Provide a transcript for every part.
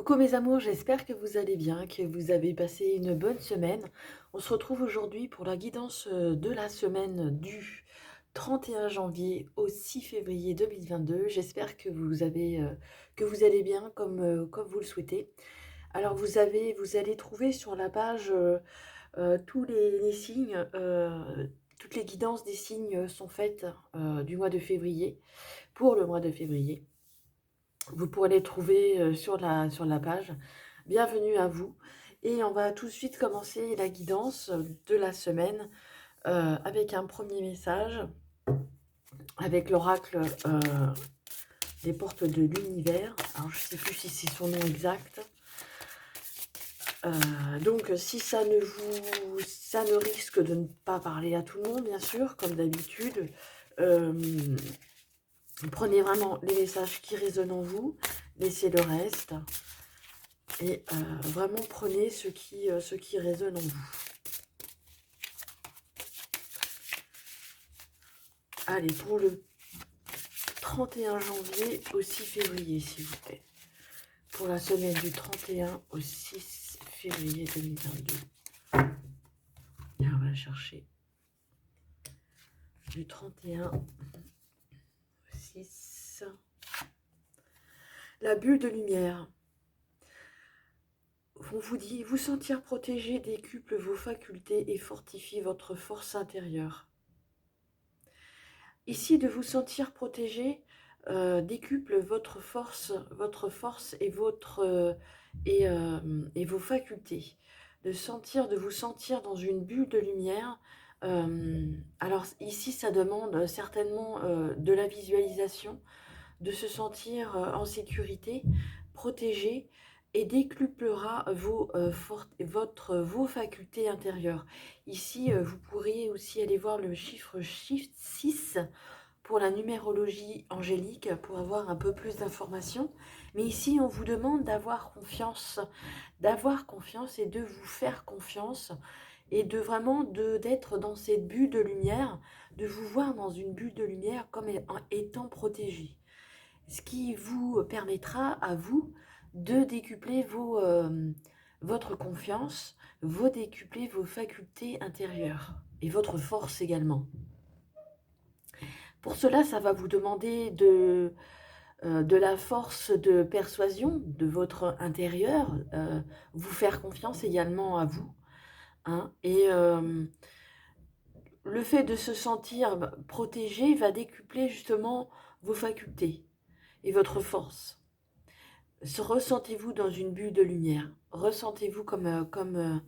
Coucou mes amours, j'espère que vous allez bien, que vous avez passé une bonne semaine. On se retrouve aujourd'hui pour la guidance de la semaine du 31 janvier au 6 février 2022. J'espère que vous allez bien comme vous le souhaitez. Alors vous allez trouver sur la page tous les signes, toutes les guidances des signes sont faites du mois de février, pour le mois de février. Vous pourrez les trouver sur la page. Bienvenue à vous. Et on va tout de suite commencer la guidance de la semaine avec un premier message, avec l'oracle des portes de l'univers. Alors, je ne sais plus si c'est son nom exact. Donc, si ça ne risque de ne pas parler à tout le monde, bien sûr, comme d'habitude. Prenez vraiment les messages qui résonnent en vous, laissez le reste. Et vraiment prenez ce qui résonne en vous. Allez, pour le 31 janvier au 6 février, s'il vous plaît. Pour la semaine du 31 au 6 février 2022. Et on va chercher du 31 au 6. La bulle de lumière. On vous dit, vous sentir protégé décuple vos facultés et fortifie votre force intérieure. Ici, de vous sentir protégé décuple votre force et vos facultés. De vous sentir dans une bulle de lumière. Alors ici, ça demande certainement de la visualisation, de se sentir en sécurité, protégé, et décuplera vos facultés intérieures. Ici, vous pourriez aussi aller voir le chiffre 6 pour la numérologie angélique, pour avoir un peu plus d'informations. Mais ici, on vous demande d'avoir confiance et de vous faire confiance, et de vraiment d'être dans cette bulle de lumière, de vous voir dans une bulle de lumière comme étant protégé. Ce qui vous permettra à vous de décupler votre confiance, décupler vos facultés intérieures et votre force également. Pour cela, ça va vous demander de la force de persuasion de votre intérieur, vous faire confiance également à vous. Hein, et le fait de se sentir protégé va décupler justement vos facultés et votre force. Ressentez-vous dans une bulle de lumière. Ressentez-vous comme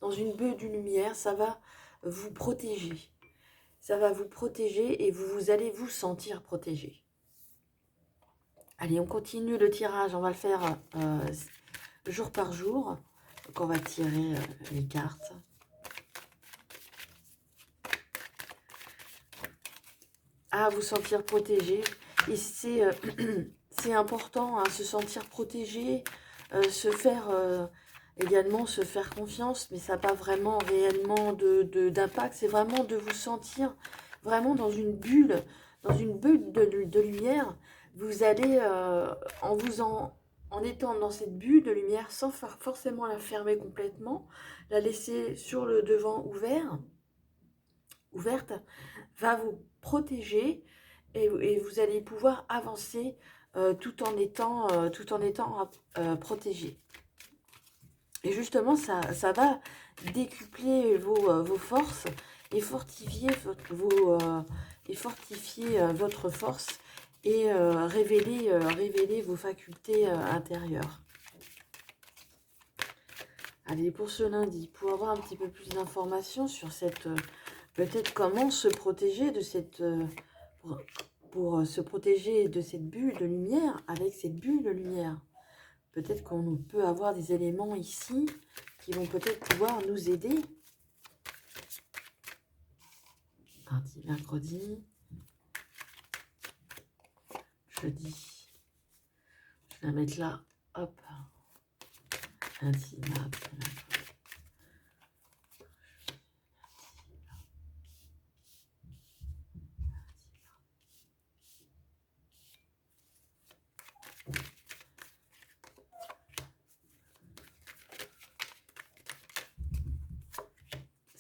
dans une bulle de lumière. Ça va vous protéger. Ça va vous protéger et vous allez vous sentir protégé. Allez, on continue le tirage. On va le faire jour par jour. Donc, on va tirer les cartes. À vous sentir protégé. Et c'est important, hein, se sentir protégé, également se faire confiance, mais ça n'a pas vraiment réellement d'impact. C'est vraiment de vous sentir vraiment dans une bulle de lumière. Vous allez, en étant dans cette bulle de lumière, sans forcément la fermer complètement, la laisser sur le devant ouverte, va vous protéger, et vous allez pouvoir avancer tout en étant protégé. Et justement, ça va décupler vos forces et fortifier votre force, et révéler vos facultés intérieures. Allez, pour ce lundi, pour avoir un petit peu plus d'informations sur cette... peut-être comment se protéger de cette... pour se protéger de cette bulle de lumière, avec cette bulle de lumière. Peut-être qu'on peut avoir des éléments ici qui vont peut-être pouvoir nous aider. Mardi, mercredi, jeudi. Je vais la mettre là. Hop. Lundi, mardi, mercredi.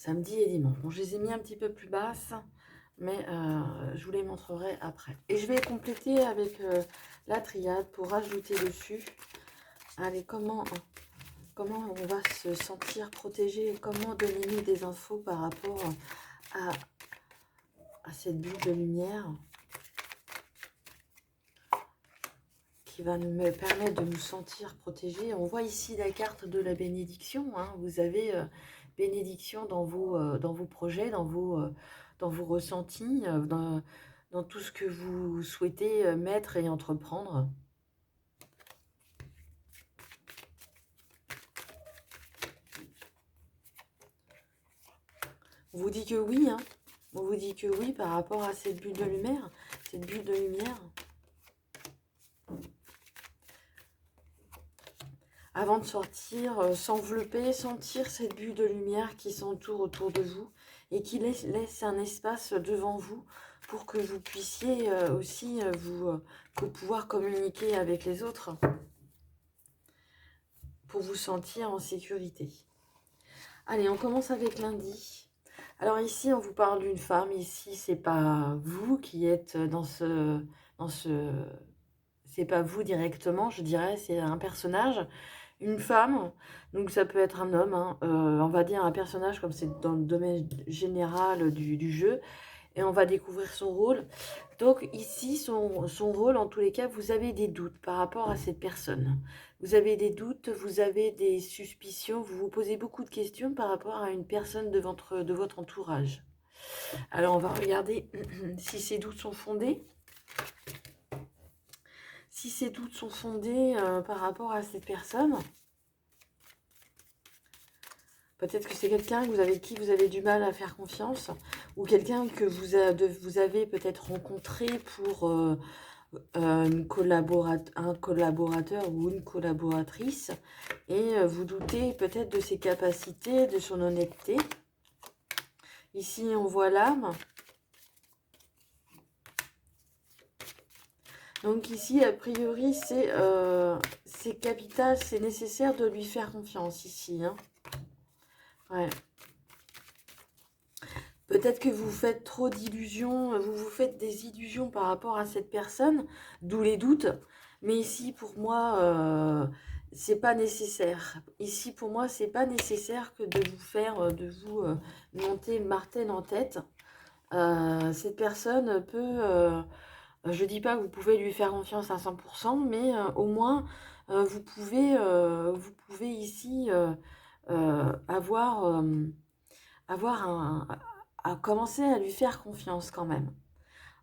samedi et dimanche. Bon, je les ai mis un petit peu plus basses, mais je vous les montrerai après. Et je vais compléter avec la triade pour rajouter dessus. Allez, comment on va se sentir protégé, comment donner des infos par rapport à cette bulle de lumière qui va nous permettre de nous sentir protégés. On voit ici la carte de la bénédiction, hein. Vous avez bénédiction dans vos projets, dans vos ressentis, dans tout ce que vous souhaitez mettre et entreprendre. On vous dit que oui, hein. On vous dit que oui par rapport à cette bulle de lumière. Cette bulle de lumière. Avant de sortir, s'envelopper, sentir cette bulle de lumière qui s'entoure autour de vous et qui laisse un espace devant vous pour que vous puissiez aussi pouvoir communiquer avec les autres, pour vous sentir en sécurité. Allez, on commence avec lundi. Alors ici, on vous parle d'une femme. Ici, c'est pas vous qui êtes c'est pas vous directement, je dirais, c'est un personnage, une femme, donc ça peut être un homme, hein, on va dire un personnage comme c'est dans le domaine général du jeu, et on va découvrir son rôle. Donc ici, son rôle, en tous les cas, vous avez des doutes par rapport à cette personne. Vous avez des doutes, vous avez des suspicions, vous vous posez beaucoup de questions par rapport à une personne de votre entourage. Alors on va regarder si ces doutes sont fondés. Si ces doutes sont fondés par rapport à cette personne, peut-être que c'est quelqu'un avec qui vous avez du mal à faire confiance, ou quelqu'un que vous avez peut-être rencontré pour un collaborateur ou une collaboratrice, et vous doutez peut-être de ses capacités, de son honnêteté. Ici, on voit l'âme. Donc ici, a priori, c'est capital, c'est nécessaire de lui faire confiance ici, hein. Ouais. Peut-être que vous faites trop d'illusions, vous faites des illusions par rapport à cette personne, d'où les doutes. Mais ici, pour moi, c'est pas nécessaire. Ici, pour moi, c'est pas nécessaire que de vous faire, monter martèle en tête. Cette personne peut... je dis pas que vous pouvez lui faire confiance à 100%, mais au moins, vous pouvez ici avoir à commencer à lui faire confiance quand même.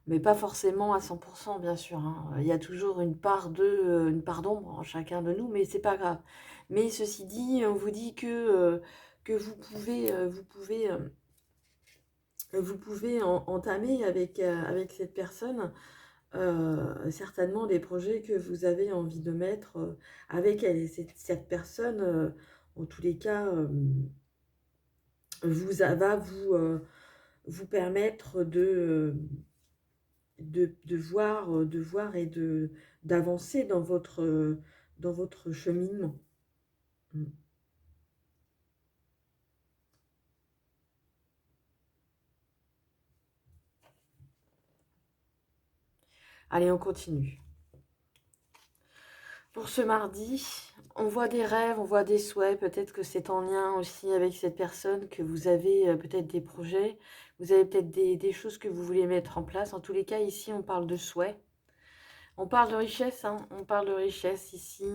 Mais pas forcément à 100%, bien sûr, hein. Il y a toujours une part d'ombre en chacun de nous, mais c'est pas grave. Mais ceci dit, on vous dit que vous pouvez entamer avec cette personne certainement des projets que vous avez envie de mettre avec elle. Et cette personne, en tous les cas, va vous permettre de voir et d'avancer dans votre cheminement. Mm. Allez, on continue. Pour ce mardi, on voit des rêves, on voit des souhaits. Peut-être que c'est en lien aussi avec cette personne, que vous avez peut-être des projets. Vous avez peut-être des choses que vous voulez mettre en place. En tous les cas, ici, on parle de souhaits. On parle de richesse, hein. On parle de richesse ici.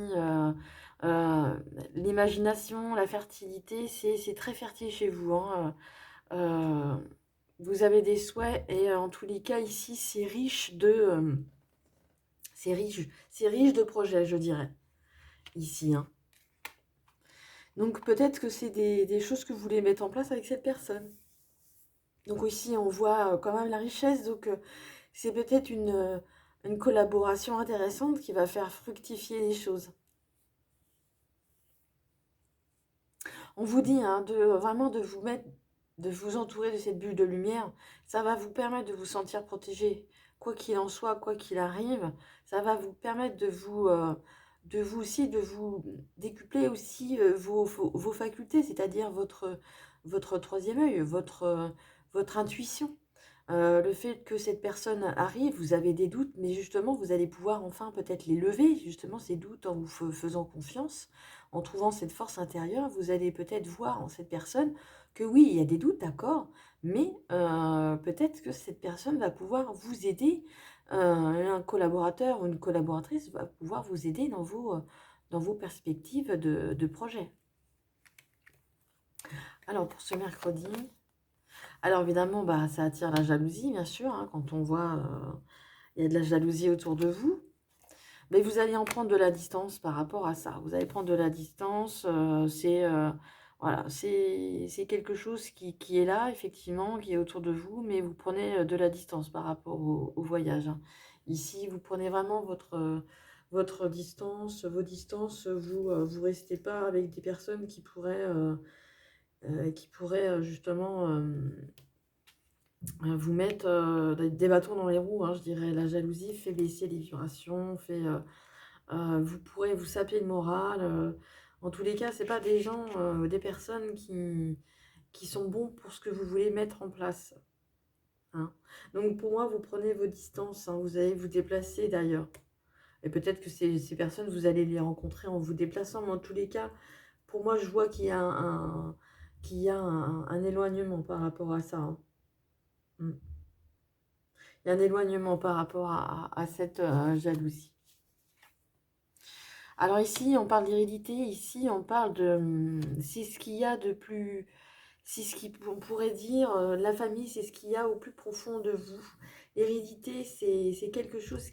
L'imagination, la fertilité, c'est très fertile chez vous, hein. Vous avez des souhaits et en tous les cas, ici, c'est riche c'est riche de projets, je dirais, ici, hein. Donc peut-être que c'est des choses que vous voulez mettre en place avec cette personne. Donc ici, on voit quand même la richesse. Donc c'est peut-être une collaboration intéressante qui va faire fructifier les choses. On vous dit hein, vraiment de vous entourer de cette bulle de lumière. Ça va vous permettre de vous sentir protégé. Quoi qu'il en soit, quoi qu'il arrive, ça va vous permettre de vous décupler aussi vos facultés, c'est-à-dire votre troisième œil, votre intuition. Le fait que cette personne arrive, vous avez des doutes, mais justement, vous allez pouvoir enfin peut-être les lever, justement, ces doutes en vous faisant confiance, en trouvant cette force intérieure. Vous allez peut-être voir en cette personne que oui, il y a des doutes, d'accord, mais peut-être que cette personne va pouvoir vous aider. Un collaborateur ou une collaboratrice va pouvoir vous aider dans vos perspectives de projet. Alors, pour ce mercredi, alors évidemment, bah, ça attire la jalousie, bien sûr, hein, quand on voit il y a de la jalousie autour de vous. Mais vous allez en prendre de la distance par rapport à ça. Vous allez prendre de la distance, voilà, c'est quelque chose qui est là, effectivement, qui est autour de vous, mais vous prenez de la distance par rapport au voyage, hein. Ici, vous prenez vraiment votre distance, vos distances, vous restez pas avec des personnes qui pourraient justement vous mettre des bâtons dans les roues, hein, je dirais. La jalousie fait baisser les vibrations, vous pourrez vous saper le moral. En tous les cas, c'est pas des gens, des personnes qui sont bons pour ce que vous voulez mettre en place, hein. Donc pour moi, vous prenez vos distances, hein, vous allez vous déplacer d'ailleurs. Et peut-être que ces personnes, vous allez les rencontrer en vous déplaçant, mais en tous les cas, pour moi, je vois qu'il y a qu'il y a un éloignement par rapport à ça, hein. Mm. Il y a un éloignement par rapport à cette jalousie. Alors ici, on parle d'hérédité, ici, on parle c'est ce qu'il y a de plus, c'est ce qu'on pourrait dire, la famille, c'est ce qu'il y a au plus profond de vous. L'hérédité, c'est quelque chose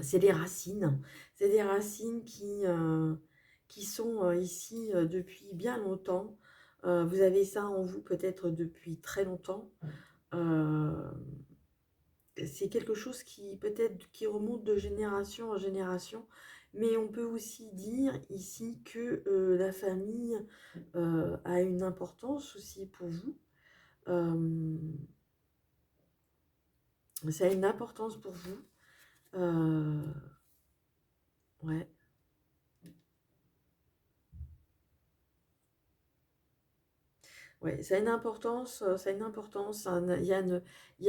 c'est des racines. C'est des racines qui sont ici depuis bien longtemps. Vous avez ça en vous peut-être depuis très longtemps. Euh, c'est quelque chose qui peut-être qui remonte de génération en génération, mais on peut aussi dire ici que la famille a une importance aussi pour vous. Euh, Ça a une importance pour vous. Euh, ouais. Ouais, ça a une importance, ça a une importance. Il y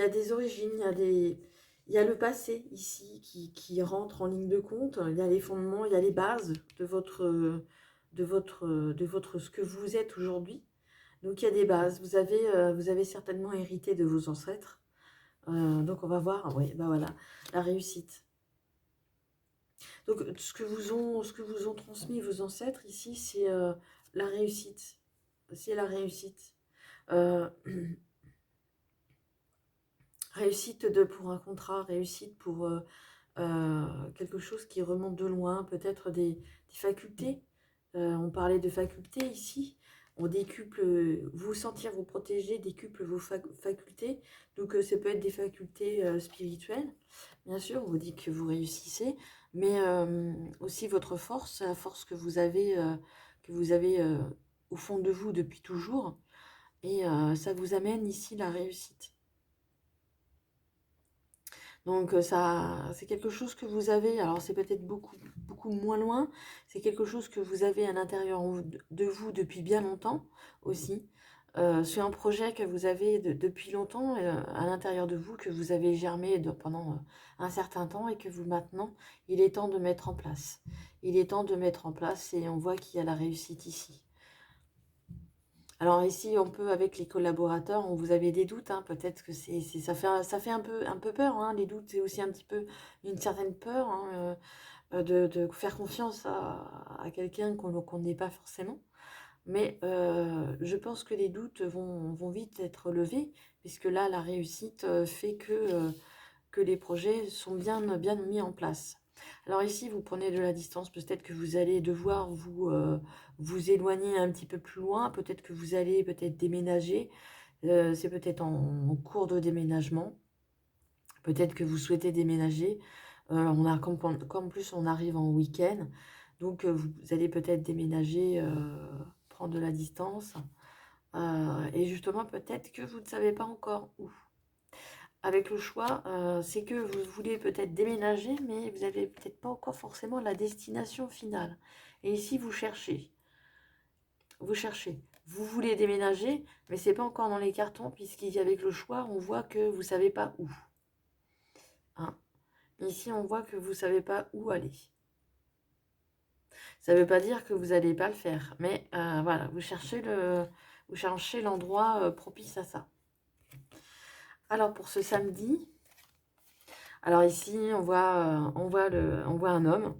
a des origines, il y a le passé ici qui rentre en ligne de compte. Il y a les fondements, il y a les bases de ce que vous êtes aujourd'hui. Donc il y a des bases. Vous avez certainement hérité de vos ancêtres. Donc on va voir, oui, bah voilà, la réussite. Donc ce que vous ont transmis vos ancêtres ici, c'est la réussite. C'est la réussite. Euh, Réussite pour un contrat, réussite pour quelque chose qui remonte de loin, peut-être des facultés. On parlait de facultés ici. On décuple, vous sentir vous protéger, décuple vos facultés. Donc ça peut être des facultés spirituelles, bien sûr, on vous dit que vous réussissez, mais aussi votre force, la force que vous avez au fond de vous depuis toujours. Et ça vous amène ici la réussite. Donc ça, c'est quelque chose que vous avez, alors c'est peut-être beaucoup moins loin, c'est quelque chose que vous avez à l'intérieur de vous depuis bien longtemps aussi. C'est un projet que vous avez depuis longtemps à l'intérieur de vous, que vous avez germé pendant un certain temps et que vous maintenant, il est temps de mettre en place. Il est temps de mettre en place et on voit qu'il y a la réussite ici. Alors ici, on peut, avec les collaborateurs, vous avez des doutes, hein, peut-être que ça fait un peu peur, hein, les doutes, c'est aussi un petit peu une certaine peur, hein, de faire confiance à quelqu'un qu'on n'est pas forcément. Mais je pense que les doutes vont vite être levés, puisque là, la réussite fait que les projets sont bien mis en place. Alors ici, vous prenez de la distance, peut-être que vous allez devoir vous éloigner un petit peu plus loin, peut-être que vous allez peut-être déménager, c'est peut-être en cours de déménagement, peut-être que vous souhaitez déménager, comme plus on arrive en week-end, donc vous allez peut-être déménager, prendre de la distance, et justement peut-être que vous ne savez pas encore où. Avec le choix, c'est que vous voulez peut-être déménager, mais vous n'avez peut-être pas encore forcément la destination finale. Et ici, vous cherchez. Vous cherchez. vous voulez déménager, mais c'est pas encore dans les cartons, puisqu'avec le choix, on voit que vous savez pas où. Hein. Ici, on voit que vous savez pas où aller. Ça ne veut pas dire que vous n'allez pas le faire, mais voilà, vous cherchez l'endroit propice à ça. Alors pour ce samedi, alors ici on voit un homme.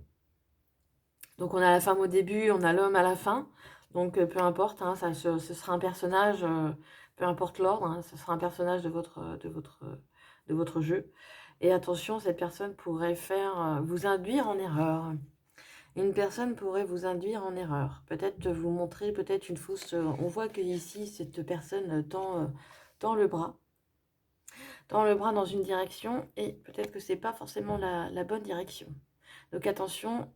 Donc on a la femme au début, on a l'homme à la fin. Donc peu importe, hein, ce sera un personnage, peu importe l'ordre, hein, ce sera un personnage de votre jeu. Et attention, cette personne pourrait vous induire en erreur. Une personne pourrait vous induire en erreur. Peut-être vous montrer peut-être une fausse... On voit que ici, cette personne tend le bras. Tend le bras dans une direction et peut-être que c'est pas forcément la bonne direction. Donc attention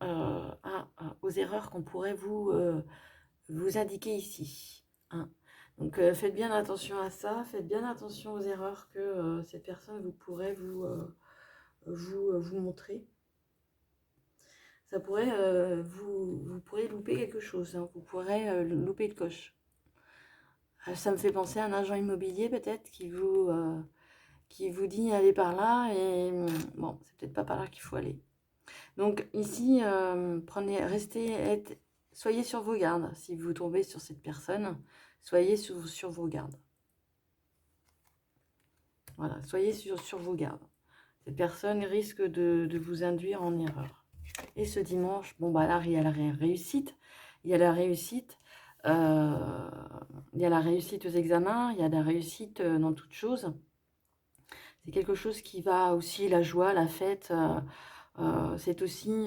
aux erreurs qu'on pourrait vous indiquer ici. Hein. Donc faites bien attention à ça. Faites bien attention aux erreurs que cette personne vous pourrait vous montrer. Ça pourrait, vous pourrez louper quelque chose, hein. Vous pourrez louper le coche. Ça me fait penser à un agent immobilier peut-être qui vous dit allez par là et bon, c'est peut-être pas par là qu'il faut aller. Donc ici, soyez sur vos gardes. Si vous tombez sur cette personne, soyez sur vos gardes. Voilà, soyez sur vos gardes. Cette personne risque de vous induire en erreur. Et ce dimanche, bon bah là, il y a la réussite. Il y a la réussite. Il y a la réussite aux examens. Il y a la réussite dans toute chose. C'est quelque chose qui va aussi, la joie, la fête. C'est aussi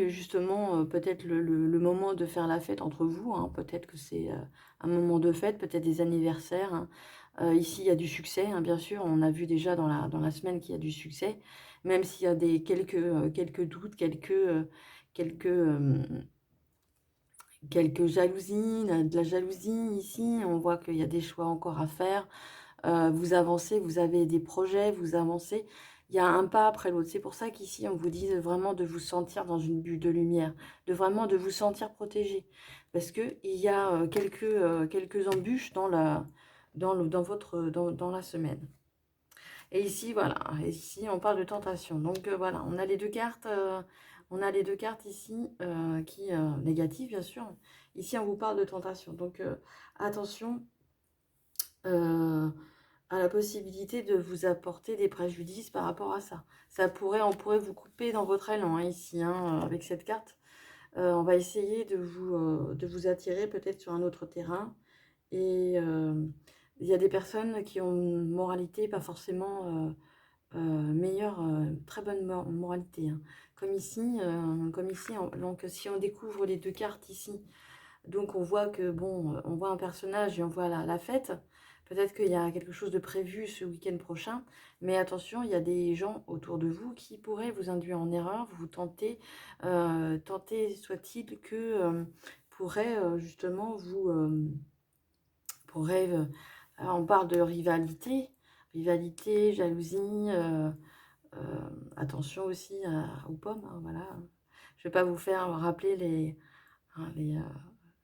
justement peut-être le moment de faire la fête entre vous. Hein. Peut-être que c'est un moment de fête, peut-être des anniversaires. Hein. Ici, il y a du succès, hein, bien sûr. On a vu déjà dans la semaine qu'il y a du succès. Même s'il y a quelques doutes, quelques jalousies, de la jalousie ici. On voit qu'il y a des choix encore à faire. Vous avancez, vous avez des projets, vous avancez. Il y a un pas après l'autre. C'est pour ça qu'ici, on vous dit vraiment de vous sentir dans une bulle de lumière, de vous sentir protégé. Parce qu'il y a quelques embûches dans la semaine. Et ici, voilà, ici, on parle de tentation. Donc, voilà, on a les deux cartes, ici, qui négatives, bien sûr. Ici, on vous parle de tentation. Donc, attention à la possibilité de vous apporter des préjudices par rapport à ça. On pourrait vous couper dans votre élan, hein, ici, hein, avec cette carte. On va essayer de vous attirer peut-être sur un autre terrain. Et il y a des personnes qui ont une moralité pas forcément meilleure, très bonne moralité. Hein. Comme ici, donc si on découvre les deux cartes ici, donc on voit que, bon, on voit un personnage et on voit la fête. Peut-être qu'il y a quelque chose de prévu ce week-end prochain, mais attention, il y a des gens autour de vous qui pourraient vous induire en erreur, vous tenter soit-il que pourrait justement on parle de rivalité, jalousie, attention aussi aux pommes, hein, voilà. Je ne vais pas vous faire rappeler les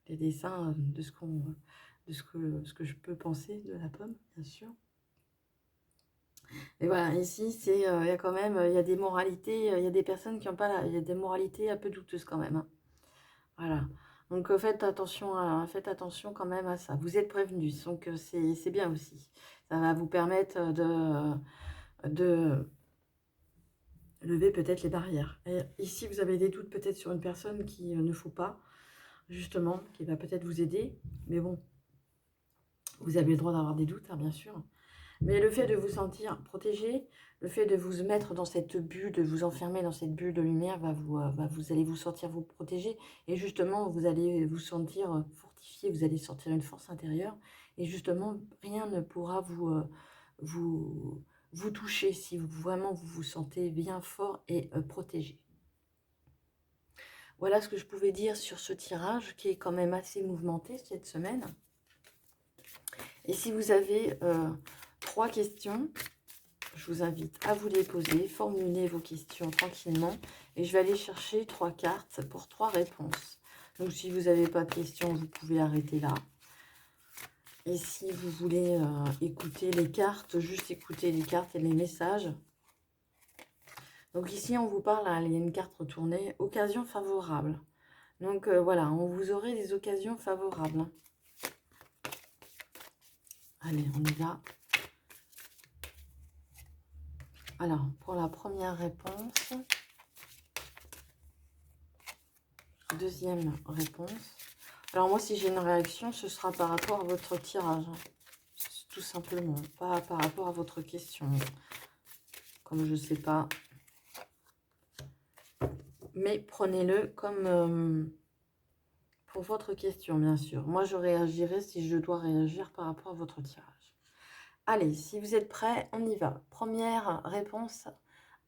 dessins de ce que je peux penser de la pomme, bien sûr. Et voilà, ici, il y a quand même, il y a des moralités, il y a des personnes qui n'ont pas, il y a des moralités un peu douteuses quand même. Hein. Voilà. Donc faites attention quand même à ça. Vous êtes prévenus, donc c'est bien aussi. Ça va vous permettre de lever peut-être les barrières. Et ici, vous avez des doutes peut-être sur une personne qui ne faut pas, justement, qui va peut-être vous aider. Mais bon, vous avez le droit d'avoir des doutes, hein, bien sûr. Mais le fait de vous sentir protégé, le fait de vous mettre dans cette bulle, de vous enfermer dans cette bulle de lumière, vous allez vous sentir vous protéger. Et justement, vous allez vous sentir fortifié, vous allez sentir une force intérieure. Et justement, rien ne pourra vous toucher si vraiment vous vous sentez bien fort et protégé. Voilà ce que je pouvais dire sur ce tirage qui est quand même assez mouvementé cette semaine. Et si vous avez 3 questions, je vous invite à vous les poser, formuler vos questions tranquillement. Et je vais aller chercher 3 cartes pour 3 réponses. Donc, si vous n'avez pas de questions, vous pouvez arrêter là. Et si vous voulez écouter les cartes, juste écouter les cartes et les messages. Donc ici, on vous parle, il y a une carte retournée, occasion favorable. Donc voilà, vous aurez des occasions favorables. Allez, on y va. Alors, pour la première réponse, deuxième réponse. Alors moi, si j'ai une réaction, ce sera par rapport à votre tirage. Tout simplement, pas par rapport à votre question. Comme je ne sais pas. Mais prenez-le comme pour votre question, bien sûr. Moi, je réagirai si je dois réagir par rapport à votre tirage. Allez, si vous êtes prêts, on y va. Première réponse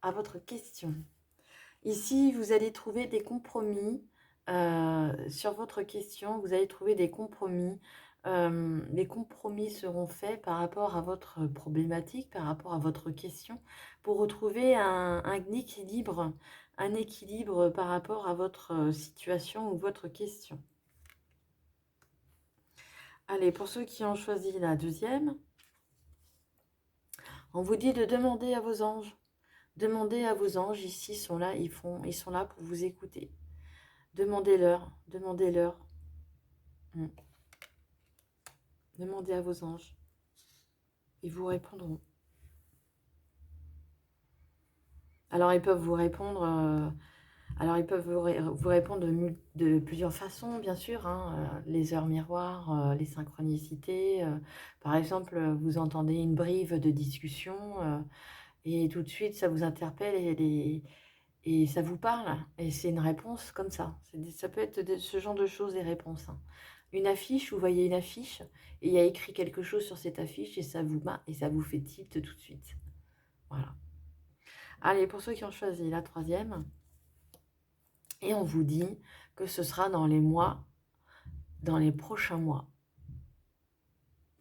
à votre question. Ici, vous allez trouver des compromis sur votre question. Vous allez trouver des compromis. Les compromis seront faits par rapport à votre problématique, par rapport à votre question, pour retrouver un équilibre par rapport à votre situation ou votre question. Allez, pour ceux qui ont choisi la deuxième, on vous dit de demander à vos anges. Demandez à vos anges, ici, ils sont là, ils sont là pour vous écouter. Demandez-leur, demandez-leur. Demandez à vos anges. Ils vous répondront. Alors, ils peuvent vous répondre... vous répondre de plusieurs façons, bien sûr. Les heures miroirs, les synchronicités. Par exemple, vous entendez une brive de discussion et tout de suite, ça vous interpelle et ça vous parle. Et c'est une réponse comme ça. Ça peut être ce genre de choses, des réponses. Une affiche, vous voyez une affiche et il y a écrit quelque chose sur cette affiche et ça vous fait tilt tout de suite. Voilà. Allez, pour ceux qui ont choisi la troisième... Et on vous dit que ce sera dans les prochains mois.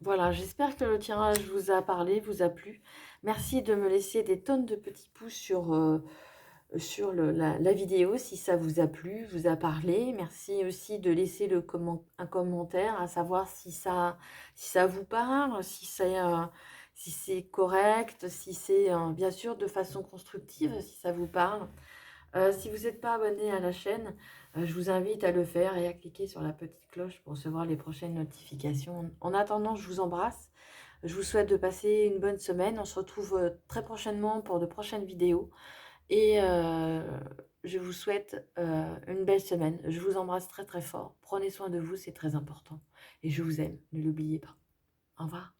Voilà, j'espère que le tirage vous a parlé, vous a plu. Merci de me laisser des tonnes de petits pouces sur la vidéo si ça vous a plu, vous a parlé. Merci aussi de laisser un commentaire, à savoir si ça vous parle, si c'est correct, si c'est bien sûr de façon constructive, si ça vous parle. Si vous n'êtes pas abonné à la chaîne, je vous invite à le faire et à cliquer sur la petite cloche pour recevoir les prochaines notifications. En attendant, je vous embrasse. Je vous souhaite de passer une bonne semaine. On se retrouve très prochainement pour de prochaines vidéos. Et je vous souhaite une belle semaine. Je vous embrasse très très fort. Prenez soin de vous, c'est très important. Et je vous aime, ne l'oubliez pas. Au revoir.